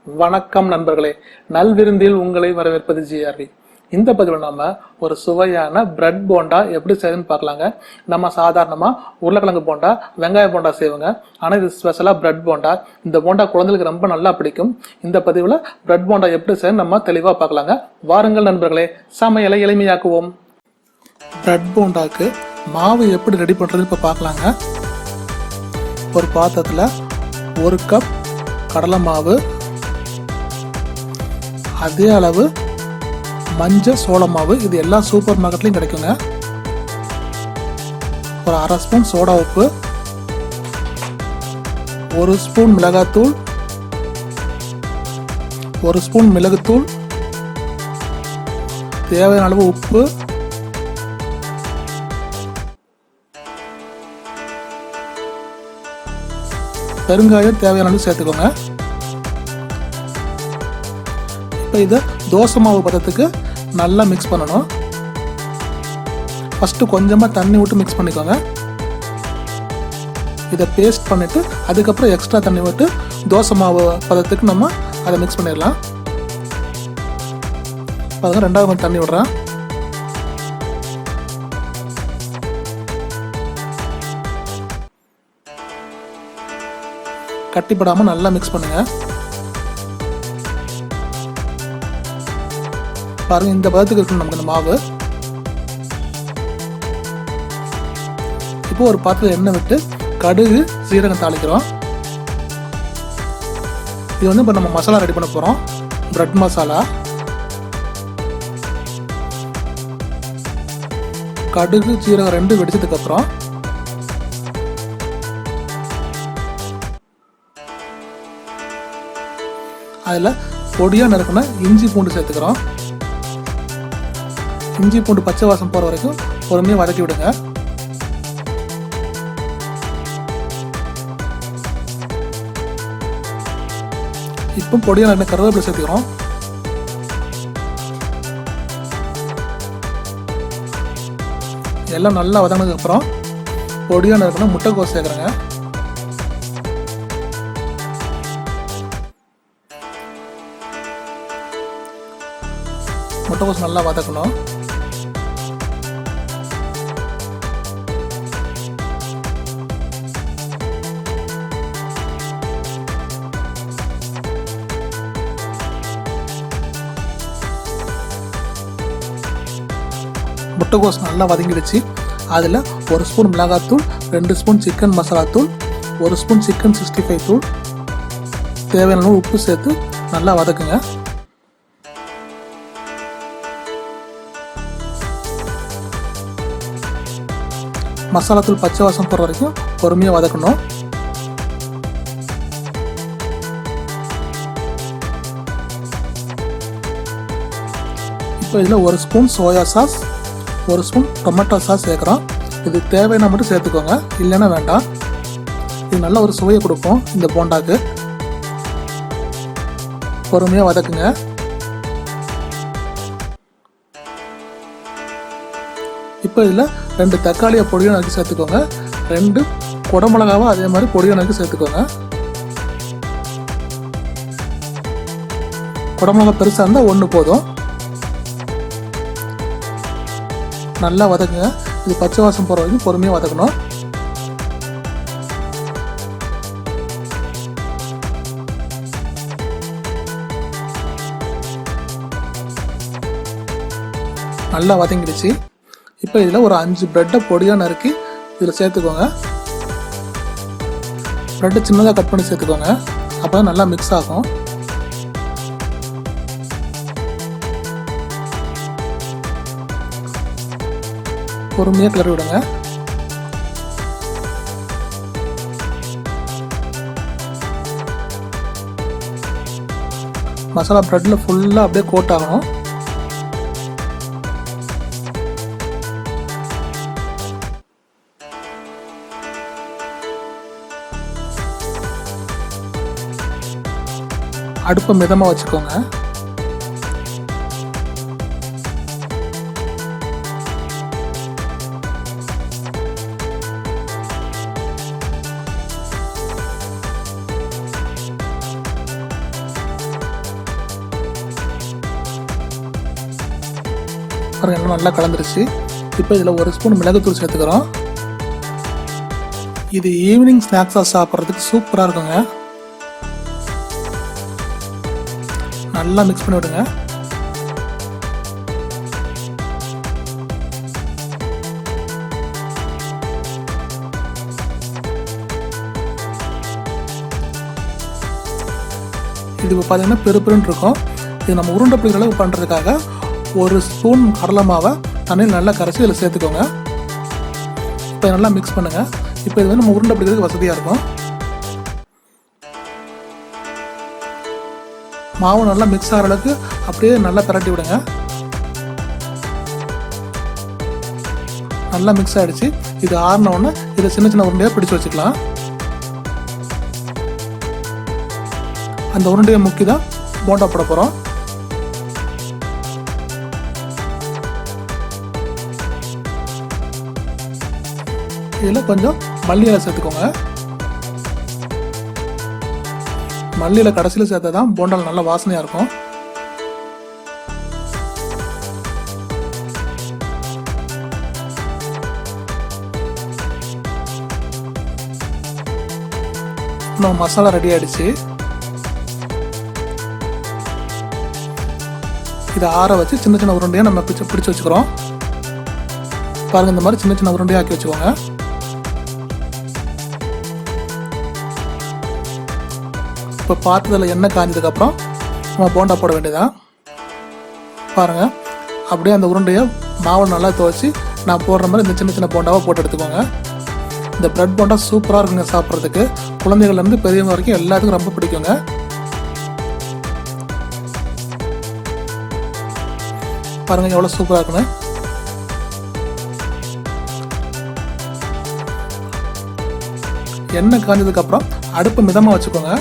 வணக்கம் நண்பர்களே, நல்விருந்தில் உங்களை வரவேற்பது ஜிஆர்வி. இந்த பதிவில் நம்ம ஒரு சுவையான பிரெட் போண்டா எப்படி செய்யணும்னு பார்க்கலாங்க. நம்ம சாதாரணமாக உருளைக்கிழங்கு போண்டா, வெங்காய போண்டா செய்வோங்க. ஆனால் இது ஸ்பெஷலாக பிரெட் போண்டா. இந்த போண்டா குழந்தைகளுக்கு ரொம்ப நல்லா பிடிக்கும். இந்த பதிவில் பிரெட் போண்டா எப்படி செய்யணும் நம்ம தெளிவாக பார்க்கலாங்க. வாருங்கள் நண்பர்களே, சமையலை எளிமையாக்குவோம். பிரெட் போண்டாக்கு மாவு எப்படி ரெடி பண்ணுறது இப்போ பார்க்கலாங்க. ஒரு பாத்திரத்தில் 1 கப் கடலை மாவு, அதே அளவு மஞ்சள் சோள மாவு, இது எல்லா சூப்பர் மார்க்கெட்லையும் கிடைக்குங்க. ஒரு 1/2 ஸ்பூன் சோடா உப்பு, 1 ஸ்பூன் மிளகாத்தூள், 1 ஸ்பூன் மிளகுத்தூள், தேவையான அளவு உப்பு, பெருங்காயம் தேவையான அளவு சேர்த்துக்கோங்க. இப்போ இதை தோசை மாவு பதத்துக்கு நல்லா மிக்ஸ் பண்ணணும். ஃபஸ்ட்டு கொஞ்சமாக தண்ணி விட்டு மிக்ஸ் பண்ணிக்கோங்க. இதை பேஸ்ட் பண்ணிவிட்டு அதுக்கப்புறம் எக்ஸ்ட்ரா தண்ணி விட்டு தோசை மாவு பதத்துக்கு நம்ம அதை மிக்ஸ் பண்ணிடலாம். பாருங்க, 2வது கொஞ்சம் தண்ணி விடுறேன். கட்டிப்படாமல் நல்லா மிக்ஸ் பண்ணுங்க. பாருங்க, இந்த பதத்துக்கு இருக்கணும் நமக்கு இந்த மாவு. இப்போ ஒரு பாத்திரத்தில் எண்ணெய் விட்டு கடுகு சீரகம் தாளிக்கிறோம். இது இப்போ நம்ம மசாலா ரெடி பண்ண போறோம். பிரெட் மசாலா, கடுகு சீரகம் 2 வெடிச்சதுக்கு அப்புறம் அதில் பொடியா நறுக்குன இஞ்சி பூண்டு சேர்த்துக்கிறோம். இஞ்சி பூண்டு பச்சை வாசம் போகிற வரைக்கும் பொறுமையாக வதக்கி விடுங்க. இப்போ பொடியாக நறுக்கின கருவேப்பிலை சேர்த்துக்கிறோம். எல்லாம் நல்லா வதங்கினதுக்கு அப்புறம் பொடியாக நறுக்கின முட்டைக்கோஸ் சேர்க்குறேங்க. முட்டைக்கோஸ் நல்லா வதக்கணும். முட்டைக்கோஸ் நல்லா வதங்கிடுச்சு. அதில் 1 ஸ்பூன் மிளகாத்தூள், 2 ஸ்பூன் சிக்கன் மசாலா தூள், 1 ஸ்பூன் சிக்கன் 65 தூள், தேவையான உப்பு சேர்த்து நல்லா வதக்குங்க. மசாலா தூள் பச்சை வாசம் போகிற வரைக்கும் பொறுமையாக வதக்கணும். இப்போ இதில் 1 spoon soya sauce, 1 spoon tomato sauce சேர்க்குறோம். இது தேவையான மட்டும் சேர்த்துக்கோங்க, இல்லைன்னா வேண்டாம். இது நல்ல ஒரு சுவையை கொடுக்கும் இந்த போண்டாக்கு. பொறுமையாக வதக்குங்க. இப்போ இதில் 2 தக்காளியை பொடியை நறுக்கி சேர்த்துக்கோங்க. 2 குடமிளகாவை அதே மாதிரி பொடியை நறுக்கி சேர்த்துக்கோங்க. குடமிளகா பெருசாக இருந்தால் 1 போதும். நல்லா வதக்குங்க. இது பச்சை வாசம் போகிற வரைக்கும் பொறுமையாக வதக்கணும். நல்லா வதங்கிடுச்சு. இப்போ இதில் ஒரு 5 பிரெட்டை பொடியாக நறுக்கி இதில் சேர்த்துக்கோங்க. பிரெட்டை சின்னதாக கட் பண்ணி சேர்த்துக்கோங்க. அப்போ தான் நல்லா மிக்ஸ் ஆகும். பொறுமையாக கிளறி விடுங்க. மசாலா பிரெட்டில் ஃபுல்லாக அப்படியே கோட் ஆகணும். அடுப்பை மிதமாக வச்சுக்கோங்க. அப்புறம் எல்லாம் நல்லா கலந்துருச்சு. இப்போ இதில் 1 ஸ்பூன் மிளகுத்தூள் சேர்த்துக்கிறோம். இது ஈவினிங் ஸ்நாக்ஸாக சாப்பிட்றதுக்கு சூப்பராக இருக்குங்க. நல்லா மிக்ஸ் பண்ணி விடுங்க. இது பார்த்தீங்கன்னா பெருன்னு இருக்கும். இது நம்ம உருண்டை பிடிக்கிற அளவுக்கு பண்ணுறதுக்காக 1 ஸ்பூன் கடலை மாவை தண்ணியில் நல்லா கரைச்சி இதில் சேர்த்துக்கோங்க. இப்போ நல்லா மிக்ஸ் பண்ணுங்க. இப்போ இது வந்து நம்ம உருண்டை பிடிக்கிறதுக்கு வசதியாக இருக்கும். மாவு நல்லா மிக்ஸ் ஆகிற அளவுக்கு அப்படியே நல்லா பிரட்டி விடுங்க. நல்லா மிக்ஸ் ஆகிடுச்சு. இது ஆறின உடனே இதை சின்ன சின்ன உருண்டையாக பிடிச்சு வச்சுக்கலாம். அந்த உருண்டையை முக்கி தான் போண்டா போட போகிறோம். இதில் கொஞ்சம் மல்லி இலை சேர்த்துக்கோங்க. மல்லி இலை கடைசியில் சேர்த்தா தான் போண்டால் நல்ல வாசனையாக இருக்கும். நம்ம மசாலா ரெடி ஆயிடுச்சு. இதை ஆற வச்சு சின்ன சின்ன உருண்டையாக நம்ம பிடிச்சு வச்சுக்கிறோம். பாருங்க, இந்த மாதிரி சின்ன சின்ன உருண்டையாக ஆக்கி வச்சுக்கோங்க. இப்போ பாத்திரத்தில் எண்ணெய் காய்ஞ்சதுக்கப்புறம் நம்ம போண்டா போட வேண்டியதான். பாருங்க, அப்படியே அந்த உருண்டையை மாவில் நல்லா துவைச்சி நான் போடுற மாதிரி இந்த சின்ன சின்ன போண்டாவை போட்டு எடுத்துக்கோங்க. இந்த பிரெட் போண்டா சூப்பராக இருக்குங்க சாப்பிட்றதுக்கு. குழந்தைகள்லேருந்து பெரியவங்க வரைக்கும் எல்லாத்துக்கும் ரொம்ப பிடிக்குங்க. பாருங்க எவ்வளோ சூப்பராக இருக்குன்னு. எண்ணெய் காய்ஞ்சதுக்கப்புறம் அடுப்பு மிதமாக வச்சுக்கோங்க.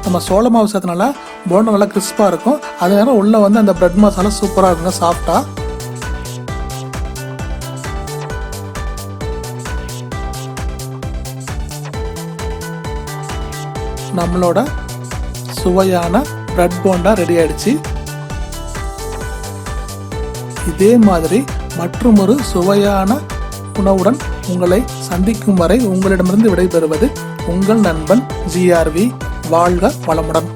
நம்ம சோள மாவு சேர்த்தனால போண்டா நல்லா கிறிஸ்பாக இருக்கும். அதனால உள்ள வந்து அந்த பிரெட் மசாலா சூப்பராக இருக்குங்க சாஃப்டா. நம்மளோட சுவையான பிரெட் போண்டா ரெடி ஆயிடுச்சு. இதே மாதிரி மற்றொரு சுவையான உணவுடன் உங்களை சந்திக்கும் வரை உங்களிடமிருந்து விடைபெறுவது உங்கள் நண்பன் GRV. வாழ்க வளமுடன்.